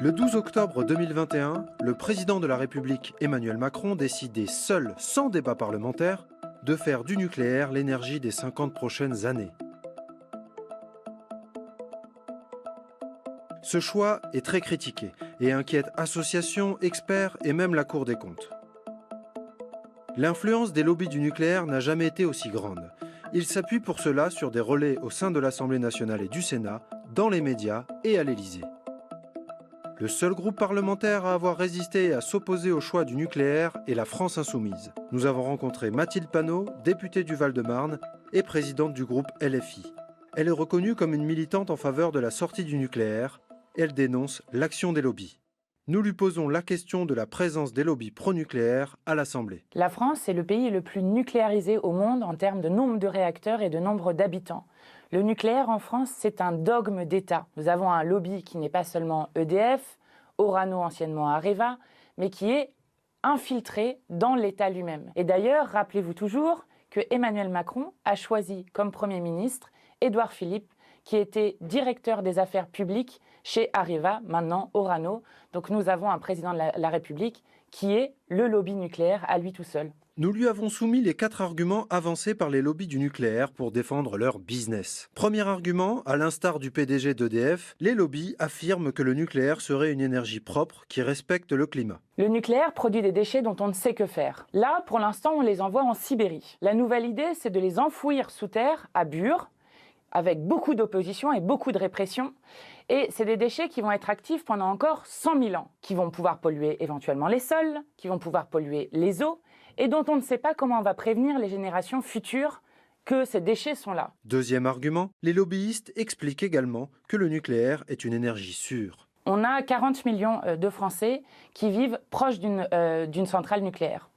Le 12 octobre 2021, le président de la République Emmanuel Macron décidait seul, sans débat parlementaire, de faire du nucléaire l'énergie des 50 prochaines années. Ce choix est très critiqué et inquiète associations, experts et même la Cour des comptes. L'influence des lobbies du nucléaire n'a jamais été aussi grande. Ils s'appuient pour cela sur des relais au sein de l'Assemblée nationale et du Sénat, dans les médias et à l'Élysée. Le seul groupe parlementaire à avoir résisté et à s'opposer au choix du nucléaire est la France Insoumise. Nous avons rencontré Mathilde Panot, députée du Val-de-Marne et présidente du groupe LFI. Elle est reconnue comme une militante en faveur de la sortie du nucléaire. Elle dénonce l'action des lobbies. Nous lui posons la question de la présence des lobbies pro-nucléaires à l'Assemblée. La France est le pays le plus nucléarisé au monde en termes de nombre de réacteurs et de nombre d'habitants. Le nucléaire en France, c'est un dogme d'État. Nous avons un lobby qui n'est pas seulement EDF, Orano anciennement Areva, mais qui est infiltré dans l'État lui-même. Et d'ailleurs, rappelez-vous toujours que Emmanuel Macron a choisi comme Premier ministre Édouard Philippe, qui était directeur des affaires publiques chez Areva, maintenant Orano. Donc nous avons un président de la République qui est le lobby nucléaire à lui tout seul. Nous lui avons soumis les 4 arguments avancés par les lobbies du nucléaire pour défendre leur business. Premier argument, à l'instar du PDG d'EDF, les lobbies affirment que le nucléaire serait une énergie propre qui respecte le climat. Le nucléaire produit des déchets dont on ne sait que faire. Là, pour l'instant, on les envoie en Sibérie. La nouvelle idée, c'est de les enfouir sous terre, à Bure, avec beaucoup d'opposition et beaucoup de répression. Et c'est des déchets qui vont être actifs pendant encore 100 000 ans, qui vont pouvoir polluer éventuellement les sols, qui vont pouvoir polluer les eaux, et dont on ne sait pas comment on va prévenir les générations futures que ces déchets sont là. Deuxième argument, les lobbyistes expliquent également que le nucléaire est une énergie sûre. On a 40 millions de Français qui vivent proches d'une centrale nucléaire.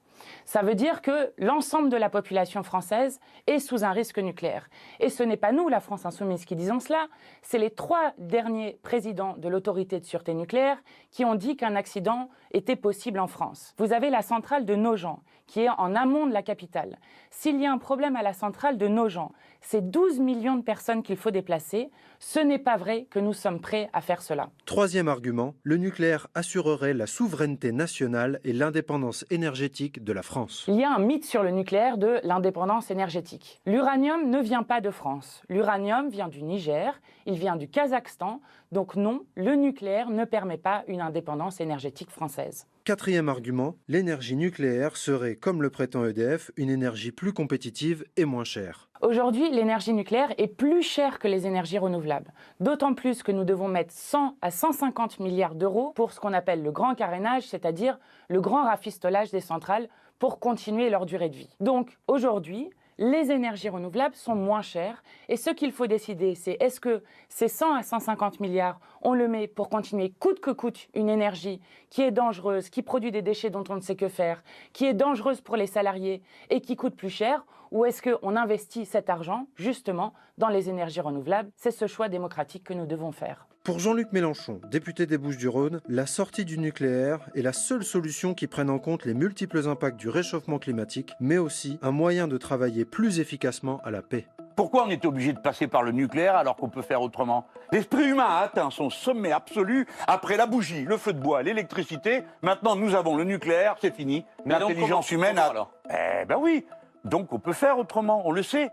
Ça veut dire que l'ensemble de la population française est sous un risque nucléaire. Et ce n'est pas nous, la France Insoumise, qui disons cela, c'est les 3 derniers présidents de l'autorité de sûreté nucléaire qui ont dit qu'un accident était possible en France. Vous avez la centrale de Nogent, qui est en amont de la capitale. S'il y a un problème à la centrale de Nogent, c'est 12 millions de personnes qu'il faut déplacer. Ce n'est pas vrai que nous sommes prêts à faire cela. Troisième argument, le nucléaire assurerait la souveraineté nationale et l'indépendance énergétique de la France. Il y a un mythe sur le nucléaire de l'indépendance énergétique. L'uranium ne vient pas de France. L'uranium vient du Niger, il vient du Kazakhstan. Donc non, le nucléaire ne permet pas une indépendance énergétique française. Quatrième argument, l'énergie nucléaire serait, comme le prétend EDF, une énergie plus compétitive et moins chère. Aujourd'hui, l'énergie nucléaire est plus chère que les énergies renouvelables. D'autant plus que nous devons mettre 100 à 150 milliards d'euros pour ce qu'on appelle le grand carénage, c'est-à-dire le grand rafistolage des centrales pour continuer leur durée de vie. Donc aujourd'hui, les énergies renouvelables sont moins chères et ce qu'il faut décider, c'est est-ce que ces 100 à 150 milliards, on le met pour continuer coûte que coûte une énergie qui est dangereuse, qui produit des déchets dont on ne sait que faire, qui est dangereuse pour les salariés et qui coûte plus cher, ou est-ce qu'on investit cet argent justement dans les énergies renouvelables? C'est ce choix démocratique que nous devons faire. Pour Jean-Luc Mélenchon, député des Bouches-du-Rhône, la sortie du nucléaire est la seule solution qui prenne en compte les multiples impacts du réchauffement climatique, mais aussi un moyen de travailler plus efficacement à la paix. Pourquoi on est obligé de passer par le nucléaire alors qu'on peut faire autrement? L'esprit humain a atteint son sommet absolu après la bougie, le feu de bois, l'électricité. Maintenant, nous avons le nucléaire, c'est fini. L'intelligence humaine a... alors Eh ben oui, donc on peut faire autrement, on le sait.